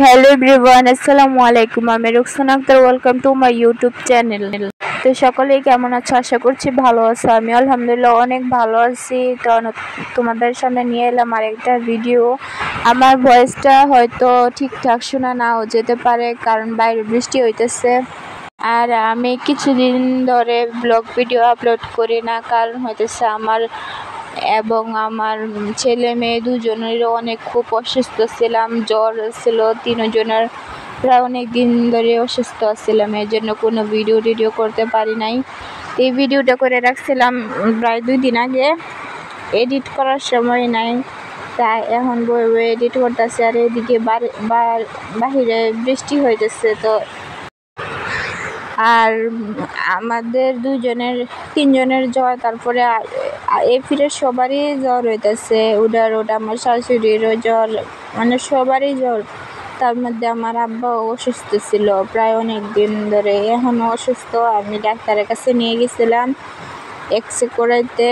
Hello everyone, আসসালামু আলাইকুম। আমি Ruksana Akter, welcome to my YouTube channel. তো সকলেই কেমন আছো? আশা করছি ভালো আছো। আমি আলহামদুলিল্লাহ অনেক ভালো আছি। তো তোমাদের সামনে নিয়ে এলাম আরেকটা ভিডিও। আমার ভয়েসটা হয়তো ঠিকঠাক শোনা নাও যেতে পারে, কারণ বাইরে বৃষ্টি হইতেছে। আর আমি কিছুদিন ধরে ব্লগ ভিডিও আপলোড করি না, কারণ হইতেছে আমার এবং আমার ছেলে মেয়ে দুজনেরও খুব অসুস্থ ছিলাম। জ্বর ছিল তিনজনের, প্রায় অনেক দিন ধরে অসুস্থ ছিলাম, এর জন্য কোনো ভিডিও করতে পারি নাই। এই ভিডিওটা করে রাখছিলাম প্রায় 2 দিন আগে, এডিট করার সময় নাই, তাই এখন এডিট করতেছি। আর এদিকে বাহিরে বৃষ্টি হইতেছে। তো আর আমাদের তিনজনের জ্বর, তারপরে এই ফিরে সবারই জ্বর হইতেছে। ওটা আমার শাশুড়িরও জ্বর, মানে সবারই জ্বর। তার মধ্যে আমার আব্বাও অসুস্থ ছিল প্রায় অনেক দিন ধরে, এখনও অসুস্থ। আমি ডাক্তারের কাছে নিয়ে গেছিলাম এক্সরে করাইতে।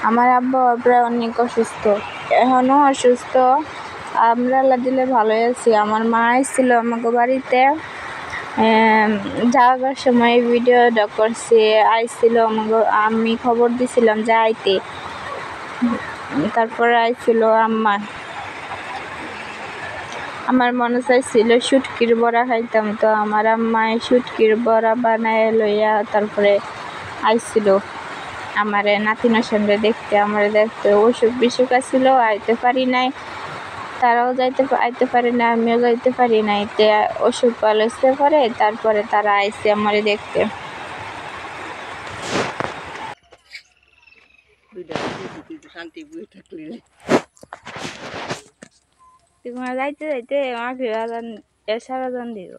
আমার আব্বা প্রায় অনেক অসুস্থ, এখনও অসুস্থ। আমরা আল্লাহ দিলে ভালোই আছি। আমার মা এসেছিল আমাকে বাড়িতে, যাওয়ার সময় ভিডিওটা করছে, আইছিল আমাকে, আমি খবর দিছিলাম যে আইতে। তারপরে আইছিল আম্মা। আমার মনে চাইছিল শুটকির বড়া খাইতাম, তো আমার আম্মায় শুটকির বড়া বানায় লইয়া তারপরে আইছিল আমার নাতিনের সঙ্গে দেখতে। আমার দেখতে অসুখ বিসুখ আসছিল, আইতে পারি নাই। তারাও আইতে পারে না, আমিও যাইতে পারি নাই। তে অসুখ ভালো হইতে পারে, তারপরে তারা আইছে আমারে দেখতে। যাইতে যাইতে আমাকে সারা জন দিল।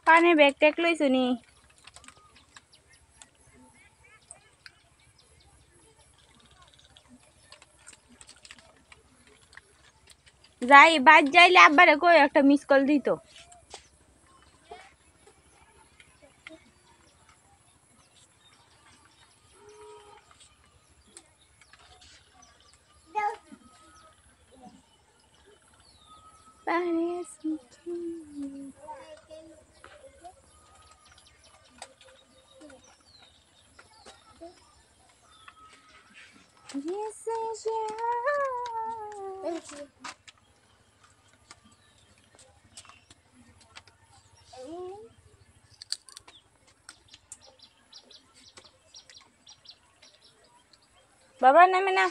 পানি ব্যাগ ট্যাগ লইছো নি? যাই বাদ যাইলে আব্বারে কই একটা মিস কল দিত। বাবা নামে না।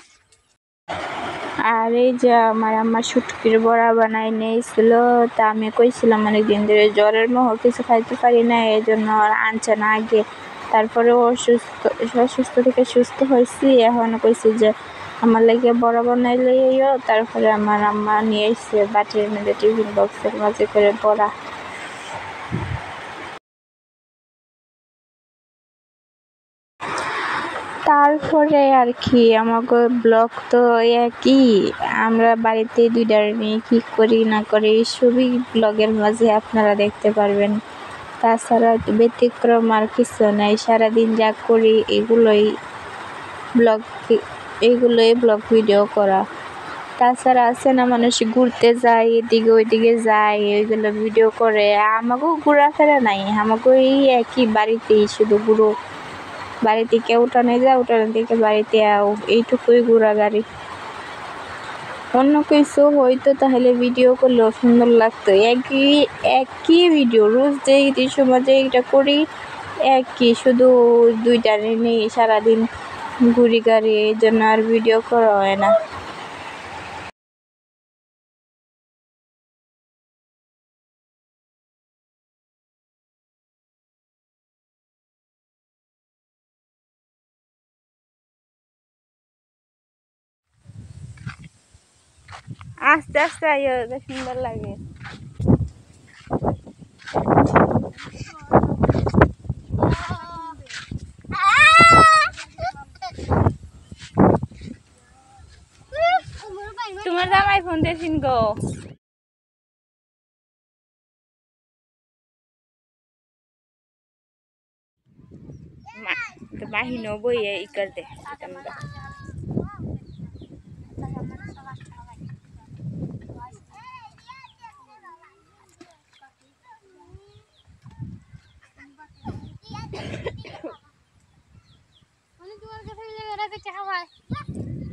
আর এই যে আমার আম্মা শুটকির বড়া বানাই নিয়েছিল, তা আমি কইছিলাম অনেকদিন ধরে জ্বরের মোহ কিছু খাইতে পারি না, এই জন্য আনছে না আগে। তারপরে অসুস্থ থেকে সুস্থ হয়েছি, এখন কইছি যে আমার লাগে বড়া বানাই লইও। তারপরে আমার আম্মা নিয়ে এসছে বাটির মধ্যে, টিফিন বক্সের মাঝে করে বড়া। তারপরে আর কি, আমাকে ব্লগ তো একই, আমরা বাড়িতে দুইটার নিয়ে কী করি না করি সবই ব্লগের মাঝে আপনারা দেখতে পারবেন। তাছাড়া ব্যতিক্রম আর কিছু নাই, সারাদিন যা করি এগুলোই ব্লগ ভিডিও করা। তাছাড়া আছে না, মানুষ ঘুরতে যায়, এদিকে ওইদিকে যায়, ওইগুলো ভিডিও করে। আমাকেও ঘোরাফেরা নাই, আমাকেও এই একই, বাড়িতেই শুধু ঘুরো, বাড়ি থেকে উঠানে যাও, উঠানে থেকে বাড়িতে আও, এইটুকুই ঘোরাঘুরি। অন্য কিছু হয়তো তাহলে ভিডিও করলেও সুন্দর লাগতো। একই ভিডিও রোজ যেই সময় যেইটা করি একই, শুধু দুইটার নিয়ে সারাদিন ঘুরি গাড়ি, এই জন্য আর ভিডিও করা হয় না। আস্তে আস্তে আইও, সুন্দর লাগে। তোমার জামাই ফোন দিয়েছিন গো। तो माही नो बोई है इकर दे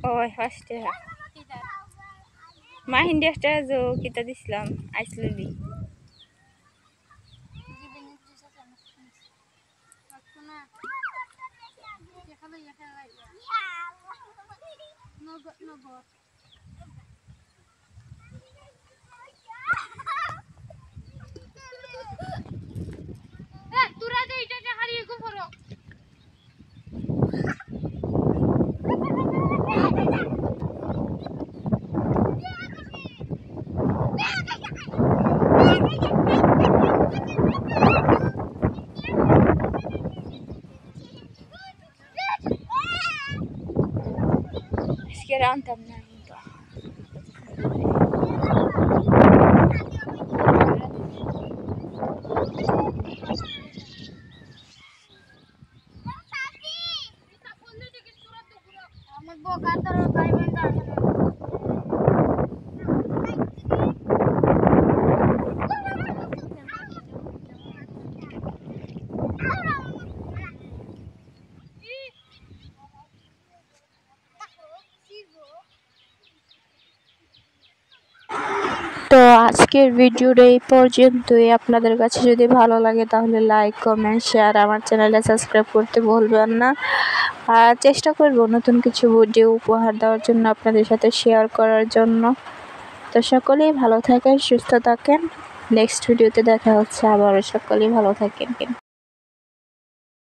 ओय फास्ट है माहिन डेस्टा जो किता दिसलाम आइसलली Sekarang tamna itu. তো আজকের ভিডিওটা এই পর্যন্তই। আপনাদের কাছে যদি ভালো লাগে তাহলে লাইক কমেন্ট শেয়ার আমার চ্যানেলটা সাবস্ক্রাইব করতে ভুলবেন না। আর চেষ্টা করব নতুন কিছু ভিডিও উপহার দেওয়ার জন্য আপনাদের সাথে শেয়ার করার জন্য। তো সকলেই ভালো থাকেন সুস্থ থাকেন। নেক্সট ভিডিওতে দেখা হচ্ছে আবারও। সকলেই ভালো থাকেন।